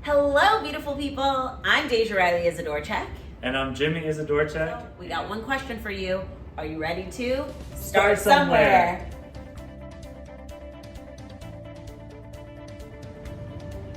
Hello, beautiful people. I'm Deja Riley Isadorchek. And I'm Jimmy Isadorchek. We got one question for you. Are you ready to start somewhere?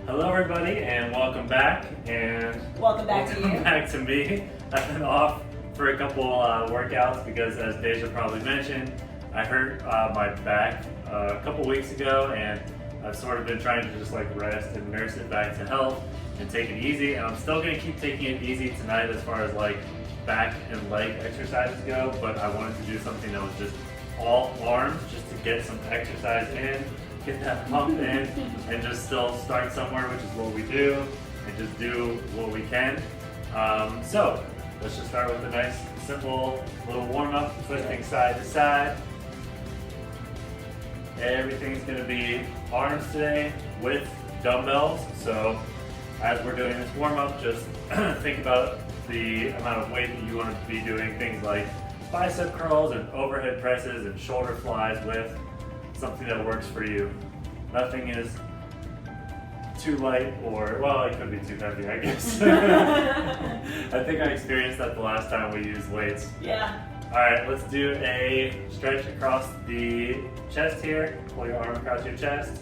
Hello, everybody, and welcome back. And Welcome back to you. Back to me. I've been off for a couple workouts because, as Deja probably mentioned, I hurt my back a couple weeks ago, and I've sort of been trying to just like rest and nurse it back to health and take it easy. And I'm still gonna keep taking it easy tonight as far as like back and leg exercises go, but I wanted to do something that was just all arms, just to get some exercise in, get that pump in, and just still start somewhere, which is what we do, and just do what we can. So let's just start with a nice, simple little warm-up, twisting side to side. Everything's gonna be arms today with dumbbells. So as we're doing this warm-up, just think about the amount of weight that you want to be doing things like bicep curls and overhead presses and shoulder flies with, something that works for you. Nothing is too light or, well, it could be too heavy, I guess. I think I experienced that the last time we used weights. Yeah. All right, let's do a stretch across the chest here. Pull your arm across your chest.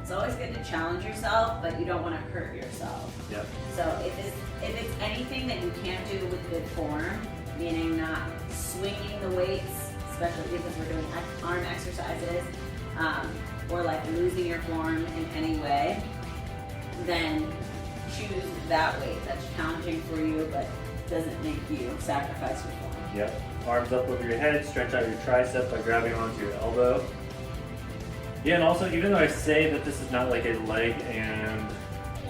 It's always good to challenge yourself, but you don't want to hurt yourself. Yep. So if it's anything that you can't do with good form, meaning not swinging the weights, especially because we're doing arm exercises, or like losing your form in any way, then choose that weight that's challenging for you but doesn't make you sacrifice your form. Yep. Arms up over your head, stretch out your tricep by grabbing onto your elbow. Yeah, and also, even though I say that this is not like a leg and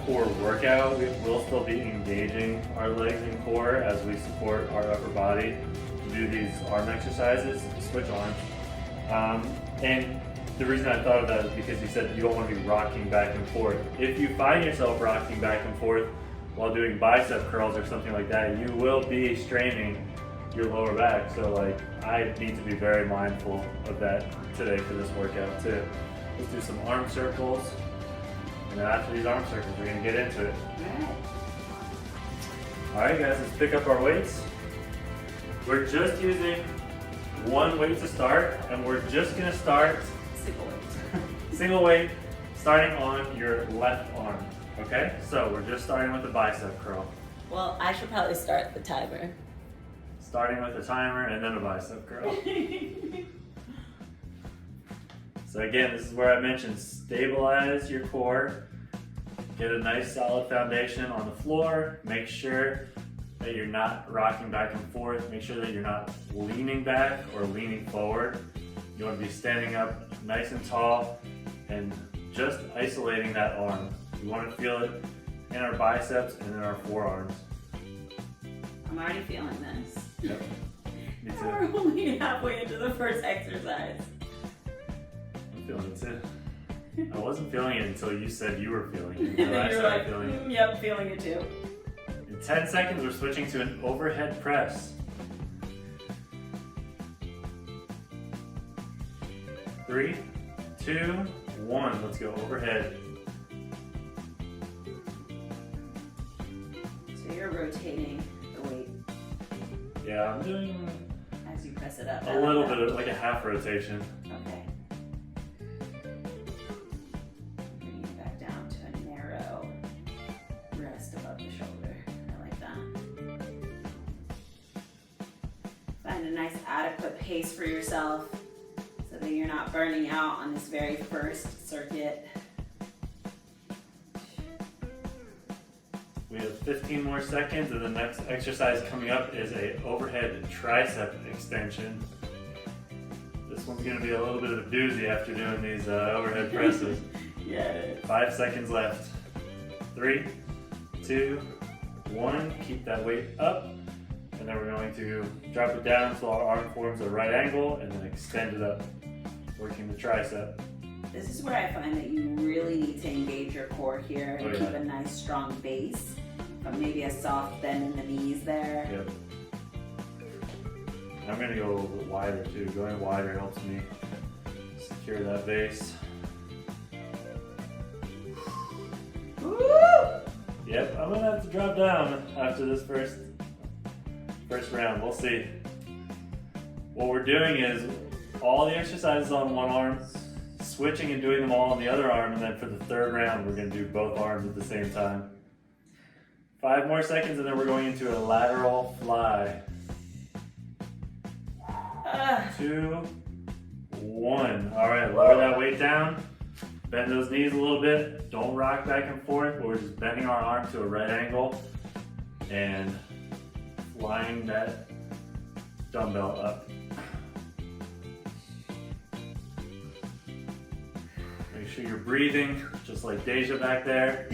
core workout, we will still be engaging our legs and core as we support our upper body to do these arm exercises, switch arms. And the reason I thought of that is because you said you don't want to be rocking back and forth. If you find yourself rocking back and forth while doing bicep curls or something like that, you will be straining your lower back. So like, I need to be very mindful of that today for this workout too. Let's do some arm circles. And then after these arm circles, we're gonna get into it. All right guys, let's pick up our weights. We're just using one weight to start, and we're just gonna start single weight, starting on your left arm. Okay, so we're just starting with the bicep curl. Well, I should probably start the timer. Starting with a timer and then a bicep curl. So again, this is where I mentioned stabilize your core, get a nice solid foundation on the floor, make sure that you're not rocking back and forth, make sure that you're not leaning back or leaning forward. You want to be standing up nice and tall and just isolating that arm. You want to feel it in our biceps and in our forearms. I'm already feeling this. Yep. Me too. We're only halfway into the first exercise. I'm feeling it too. I wasn't feeling it until you said you were feeling it. And then I You're started like, feeling it. Yep, feeling it too. In 10 seconds, we're switching to an overhead press. 3, 2, 1. Let's go overhead. So you're rotating the weight Yeah, I'm doing as you press it up. a little bit of like a half rotation. Okay. Bringing it back down to a narrow rest above the shoulder. I like that. Find a nice adequate pace for yourself so that you're not burning out on this very first circuit. We have 15 more seconds, and the next exercise coming up is a overhead tricep extension. This one's gonna be a little bit of a doozy after doing these overhead presses. Yeah, it is. 5 seconds left. 3, 2, 1. Keep that weight up, and then we're going to drop it down so our arm forms a right angle, and then extend it up, working the tricep. This is where I find that you really need to engage your core here and Oh, yeah. keep a nice strong base. Maybe a soft bend in the knees there. Yep. I'm going to go a little bit wider too. Going wider helps me secure that base. Woo! I'm gonna have to drop down after this first round. We'll see. What we're doing is all the exercises on one arm, switching and doing them all on the other arm, and then for the third round, we're gonna do both arms at the same time. 5 more seconds, and then we're going into a lateral fly. 2, 1. All right, lower that weight down. Bend those knees a little bit. Don't rock back and forth, but we're just bending our arm to a right angle and flying that dumbbell up. Make sure you're breathing, just like Deja back there.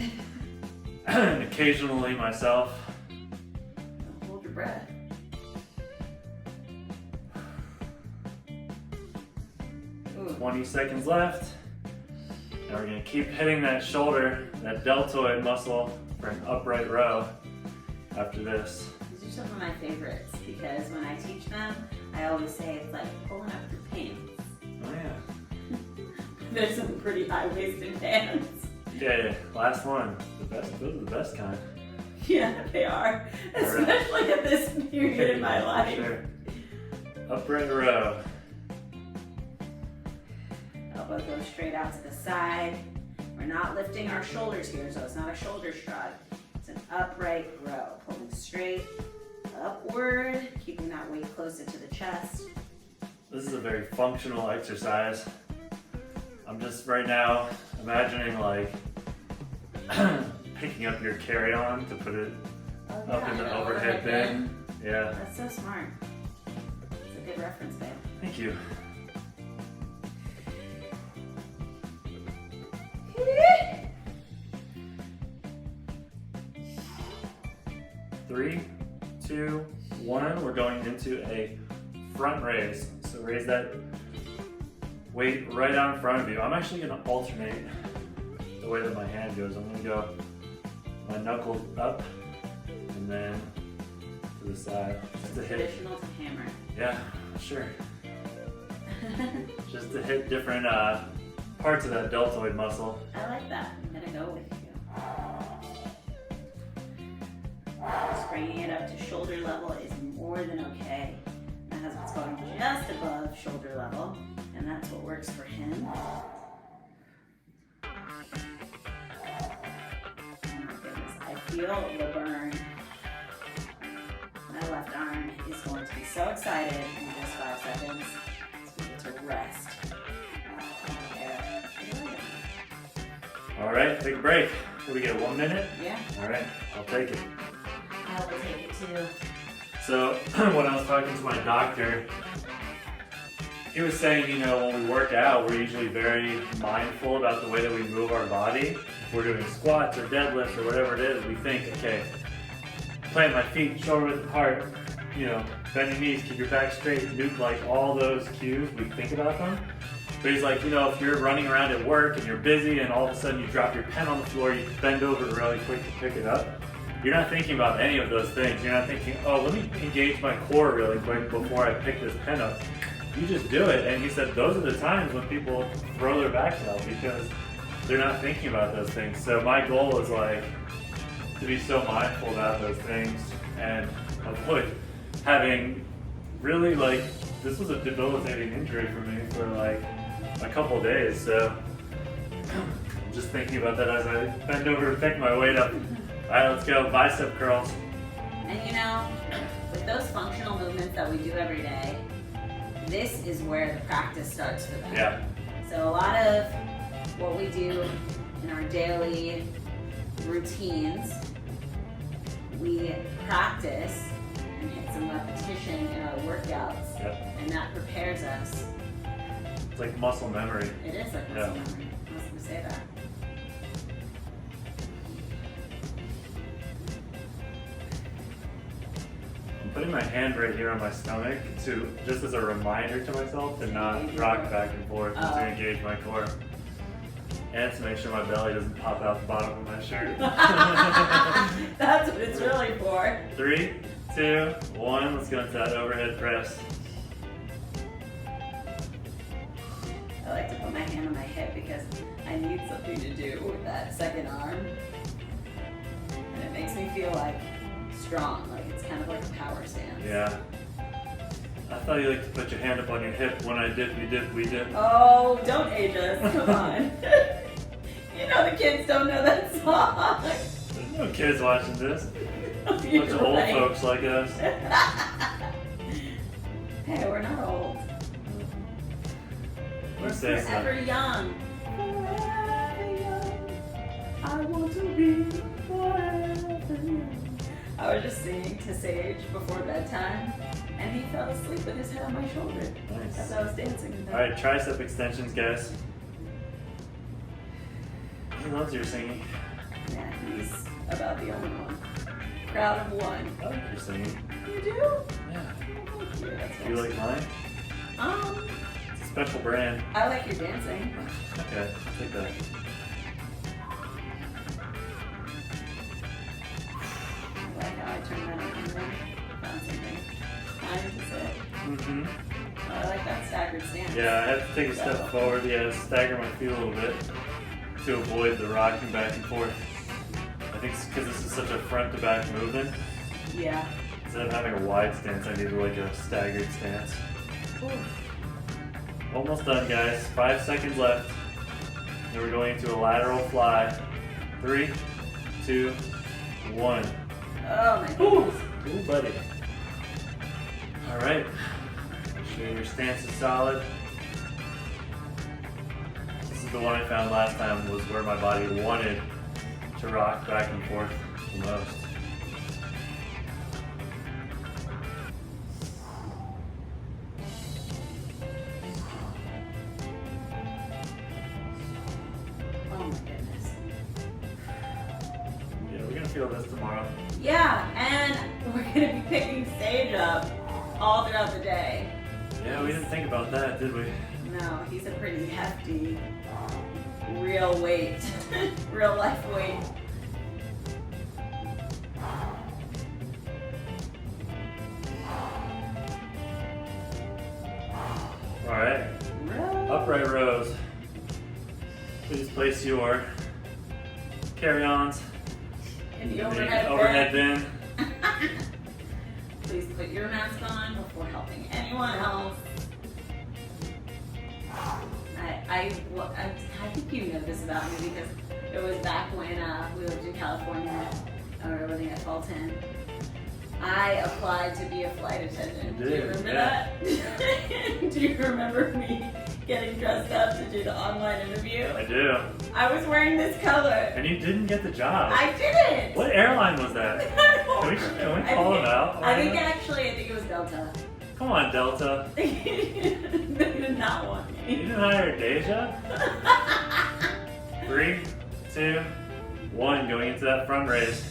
And occasionally myself. Hold your breath. Ooh. 20 seconds left. And we're gonna keep hitting that shoulder, that deltoid muscle for an upright row after this. These are some of my favorites because when I teach them, I always say it's like pulling up your pants. Oh yeah. There's some pretty high-waisted pants. Okay, last one. Those are the best kind. Yeah, they are. Especially at this period in my life. Sure. Upright row. Elbow goes straight out to the side. We're not lifting our shoulders here, so it's not a shoulder shrug. It's an upright row. Pulling straight upward, keeping that weight closer to the chest. This is a very functional exercise. I'm just right now imagining like picking up your carry-on to put it up in the overhead bin. Yeah. That's so smart. It's a good reference, babe. Thank you. Three, 2, 1. We're going into a front raise. So raise that weight right out in front of you. I'm actually going to alternate the way that my hand goes. I'm going to go my knuckles up and then to the side. Just to hit. Traditional to hammer. Yeah, sure. Just to hit different parts of that deltoid muscle. I like that. I'm going to go with you. Just bringing it up to shoulder level is more than okay. My husband's going just above shoulder level, and that's what works for him. Oh my goodness, I feel the burn. My left arm is going to be so excited in just 5 seconds to be able to rest. All right, take a break. What do we get, 1 minute? Yeah. All right, I'll take it. I will take it too. So when I was talking to my doctor, he was saying, you know, when we work out, we're usually very mindful about the way that we move our body. If we're doing squats or deadlifts or whatever it is, we think, okay, plant my feet shoulder width apart, you know, bend your knees, keep your back straight, like all those cues, we think about them. But he's like, you know, if you're running around at work and you're busy and all of a sudden you drop your pen on the floor, you bend over really quick to pick it up. You're not thinking about any of those things. You're not thinking, oh, let me engage my core really quick before I pick this pen up. You just do it. And he said those are the times when people throw their backs out because they're not thinking about those things. So my goal is like to be so mindful about those things and avoid having really like, this was a debilitating injury for me for like a couple days. So I'm just thinking about that as I bend over to pick my weight up. All right, let's go, bicep curls. And you know, with those functional movements that we do every day, this is where the practice starts for them. Yeah. So a lot of what we do in our daily routines, we practice and hit some repetition in our workouts, Yep. and that prepares us. It's like muscle memory. It is like muscle memory. I was going to say that. I'm putting my hand right here on my stomach to just as a reminder to myself to not rock back and forth and to engage my core. And to make sure my belly doesn't pop out the bottom of my shirt. That's what it's really for. 3, 2, 1, let's go into that overhead press. I like to put my hand on my hip because I need something to do with that second arm. And it makes feel like strong, like it's kind of like a power stance. Yeah. I thought you like to put your hand up on your hip when I dip, you dip, we dip. Oh, don't age us, come on. You know the kids don't know that song. There's no kids watching this. Bunch You're of old right. folks like us. Hey, we're not old. We're say so. forever young. Forever young. I want to be forever young. I was just singing to Sage before bedtime, and he fell asleep with his head on my shoulder. Nice. As I was dancing with him. Alright, tricep extensions, guys. He loves your singing. Yeah, he's about the only one. Proud of one. I like your singing. You do? Yeah. Oh, thank you. That's Do you like mine? It's a special brand. I like your dancing. Okay, I'll take that. I like how I turned that on and then found something kind to say. Mm-hmm. I like that staggered stance. Yeah, I have to take a step forward, stagger my feet a little bit to avoid the rocking back and forth. I think it's because this is such a front to back movement. Yeah. Instead of having a wide stance, I need like a staggered stance. Ooh. Almost done, guys. 5 seconds left. And we're going into a lateral fly. 3, 2, 1. Oh my Ooh, goodness. ooh, buddy. All right. Make sure your stance is solid. This is the one I found last time was where my body wanted to rock back and forth the most. Oh my goodness. Yeah, we're gonna feel this tomorrow. Yeah, and we're gonna be picking Sage up all throughout the day. Yeah, we didn't think about that, did we? No, he's a pretty hefty, real weight, real life weight. All right. Upright rows. Please place your carry-ons In the in overhead, the overhead bin. Please put your mask on before helping anyone else. I think you know this about me because it was back when we lived in California and we were living at Fulton. I applied to be a flight attendant. You Do you did, remember yeah. that? Do you remember me getting dressed up to do the online interview? I do. I was wearing this color. And you didn't get the job. I didn't. What airline was that? I don't Can we remember. call them out? I think it was Delta. Come on, Delta. They did not want You me. didn't hire Deja? 3, 2, 1, going into that front raise.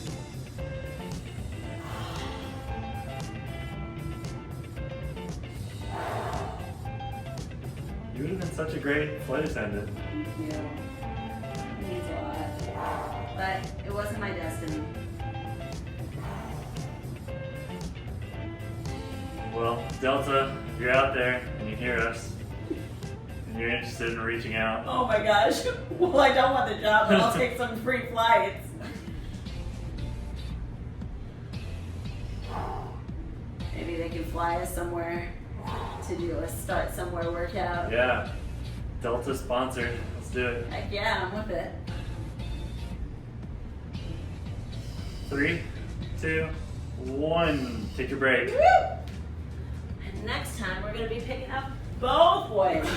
You would have been such a great flight attendant. Thank you. It means a lot. But it wasn't my destiny. Well, Delta, if you're out there and you hear us, and you're interested in reaching out, Oh my gosh. Well, I don't want the job, but I'll take some free flights. Maybe they can fly us somewhere to do a start somewhere workout. yeah, Delta sponsored. Let's do it. Heck yeah, I'm with it. 3, 2, 1. Take your break. Woo! And next time we're going to be picking up both weights.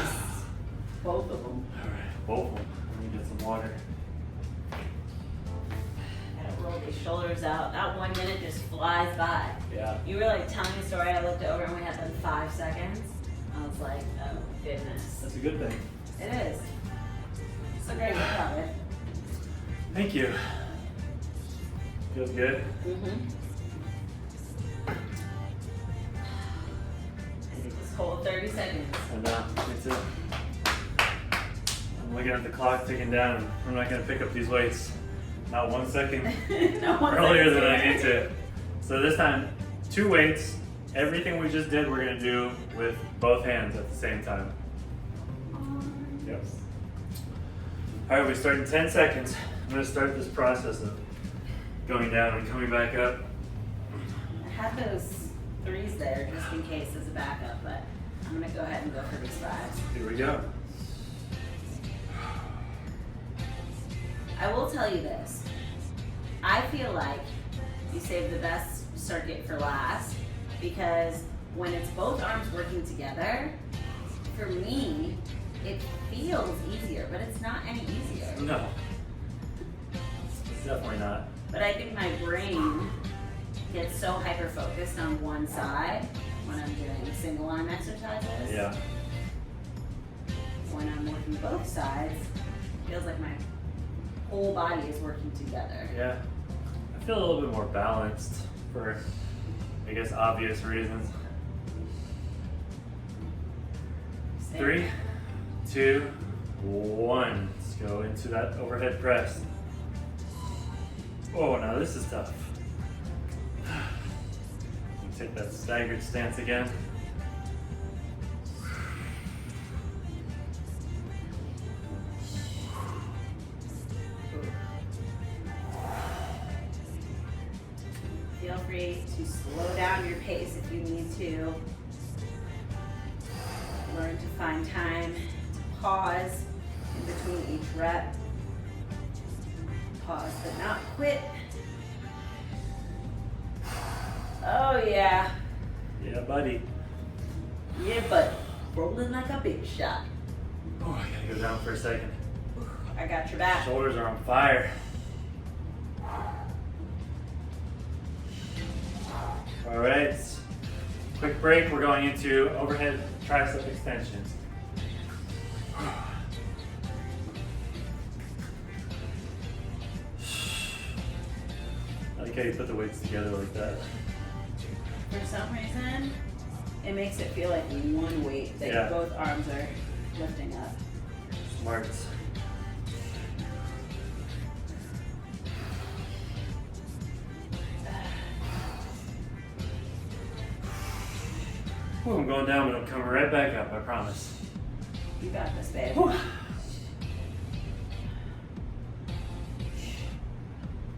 Both of them. All right, both of them. Let me get some water. Gotta roll these shoulders out. That 1 minute just flies by. Yeah. You were like telling a story, I looked over and we had like 5 seconds. I was like, oh goodness. That's a good thing. It is. It's a great workout, right? Thank you. Feels good. Mm-hmm. Just hold 30 seconds. And me too. I'm looking at the clock ticking down. I'm not going to pick up these weights. Not 1 second No one earlier than said I need to. So this time, 2 weights. Everything we just did, we're going to do with both hands at the same time. Yep. All right, we start in 10 seconds. I'm going to start this process of going down and coming back up. I have those 3s there just in case as a backup, but I'm gonna go ahead and go for these 5s. Here we go. I will tell you this. I feel like you save the best circuit for last because when it's both arms working together, for me, it feels easier, but it's not any easier. No. It's definitely not. But I think my brain gets so hyper-focused on one side when I'm doing single arm exercises. Yeah. When I'm working both sides, it feels like my whole body is working together. Yeah. I feel a little bit more balanced for, I guess, obvious reasons. Same. 3, 2, 1. Let's go into that overhead press. Oh, now this is tough. Take that staggered stance again. Feel free to slow down your pace if you need to. Learn to find time to pause in between each rep. Pause but not quit. Oh yeah. Yeah, buddy. Yeah, but rolling like a big shot. Oh, I gotta go down for a second. I got your back. Shoulders are on fire. All right, quick break. We're going into overhead tricep extensions. I like how you put the weights together like that. For some reason, it makes it feel like one weight that Yeah. both arms are lifting up. Smart. Ooh, I'm going down, but I'm coming right back up, I promise. You got this, babe. Whew.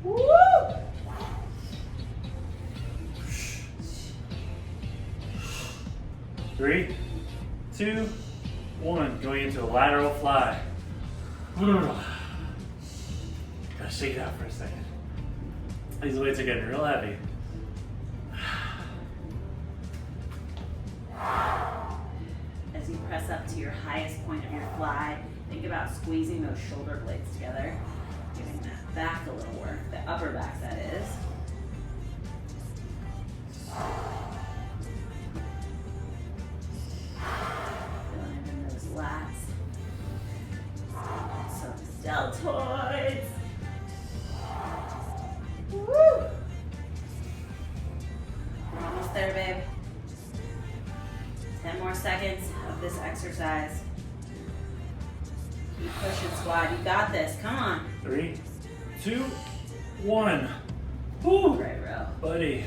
Woo! 3, 2, 1. Going into a lateral fly. Gotta shake it out for a second. These weights are getting real heavy. As you press up to your highest point of your fly, think about squeezing those shoulder blades together, giving that back a little work, the upper back that is. Feeling in those lats. Some deltoids. Woo! We're almost there, babe. 10 more seconds of this exercise. Keep pushing, squad. You got this. Come on. 3, 2, 1. Woo! Right row. Buddy.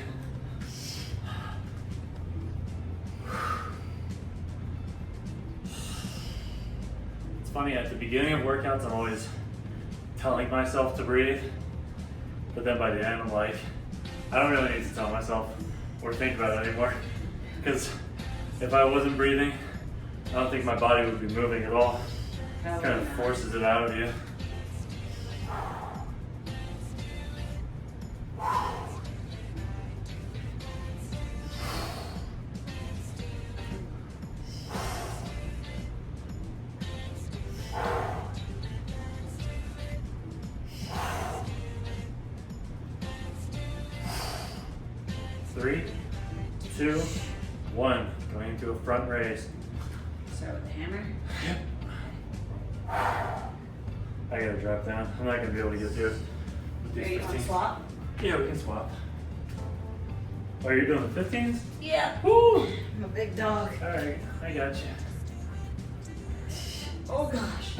It's funny, at the beginning of workouts, I'm always telling myself to breathe. But then by the end, I'm like, I don't really need to tell myself or think about it anymore. Because if I wasn't breathing, I don't think my body would be moving at all. It kind of forces it out of you. Three, 2, 1. Going into a front raise. Start with the hammer. I gotta drop down. I'm not gonna be able to get through it. with these Here, you want to 15s. swap? Yeah, we can swap. Oh, you're doing the 15s? Yeah. Woo! I'm a big dog. Alright, I got you. Oh gosh.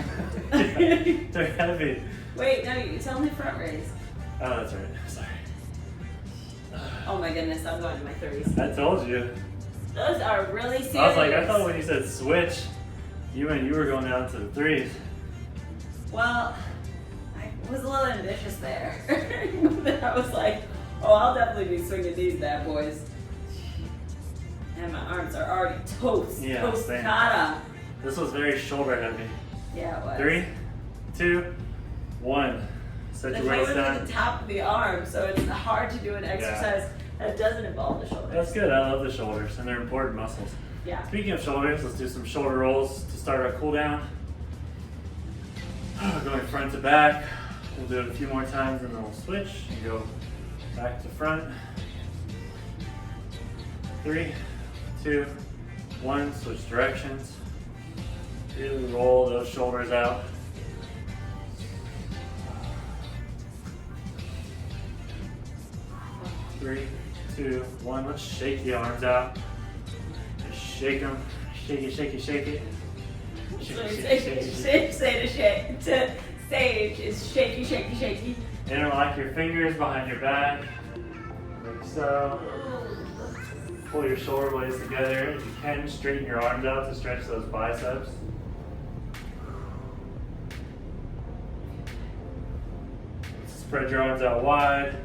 They're heavy. Wait, no, you tell me front raise. Oh, that's right. Sorry. Oh my goodness, I'm going to my 30s. I told you. Those are really serious. I was like, I thought when you said switch, you meant you were going down to the 3s. Well, was a little ambitious there. I was like, oh, I'll definitely be swinging these bad boys. And my arms are already toast. Yeah, Tostada. This was very shoulder heavy. Yeah, it was. 3, 2, 1. Set The your waist shoulders down. at the top of the arm, so it's hard to do an exercise that doesn't involve the shoulders. That's good. I love the shoulders, and they're important muscles. Yeah. Speaking of shoulders, let's do some shoulder rolls to start our cool down. Going front to back. We'll do it a few more times and then we'll switch and go back to front. 3, 2, 1, switch directions. Really roll those shoulders out. 3, 2, 1. Let's shake the arms out. Just shake them. Shake it, shake it, shake it. Shake it, shake it, shake it. To Sage is shaky, shaky, shaky. Interlock your fingers behind your back, like so. Pull your shoulder blades together. If you can, straighten your arms out to stretch those biceps. Spread your arms out wide.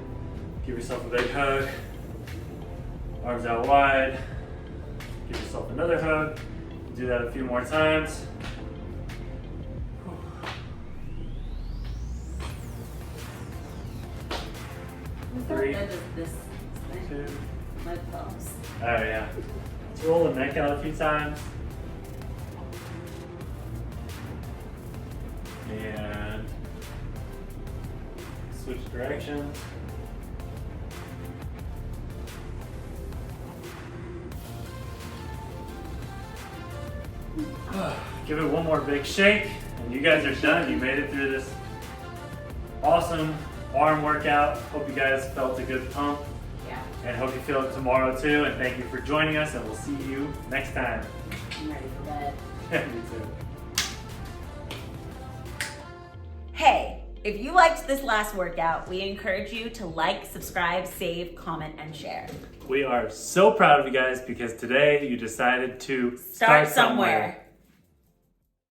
Give yourself a big hug. Arms out wide. Give yourself another hug. Do that a few more times. Three, That does this thing. 2. My thumbs. Oh yeah. Let's roll the neck out a few times. And switch directions. Give it one more big shake, and you guys are done. You made it through this awesome arm workout. Hope you guys felt a good pump. Yeah. And hope you feel it tomorrow too. And thank you for joining us, and we'll see you next time. I'm ready for bed. Me too. Hey, if you liked this last workout, we encourage you to like, subscribe, save, comment, and share. We are so proud of you guys because today you decided to Start somewhere.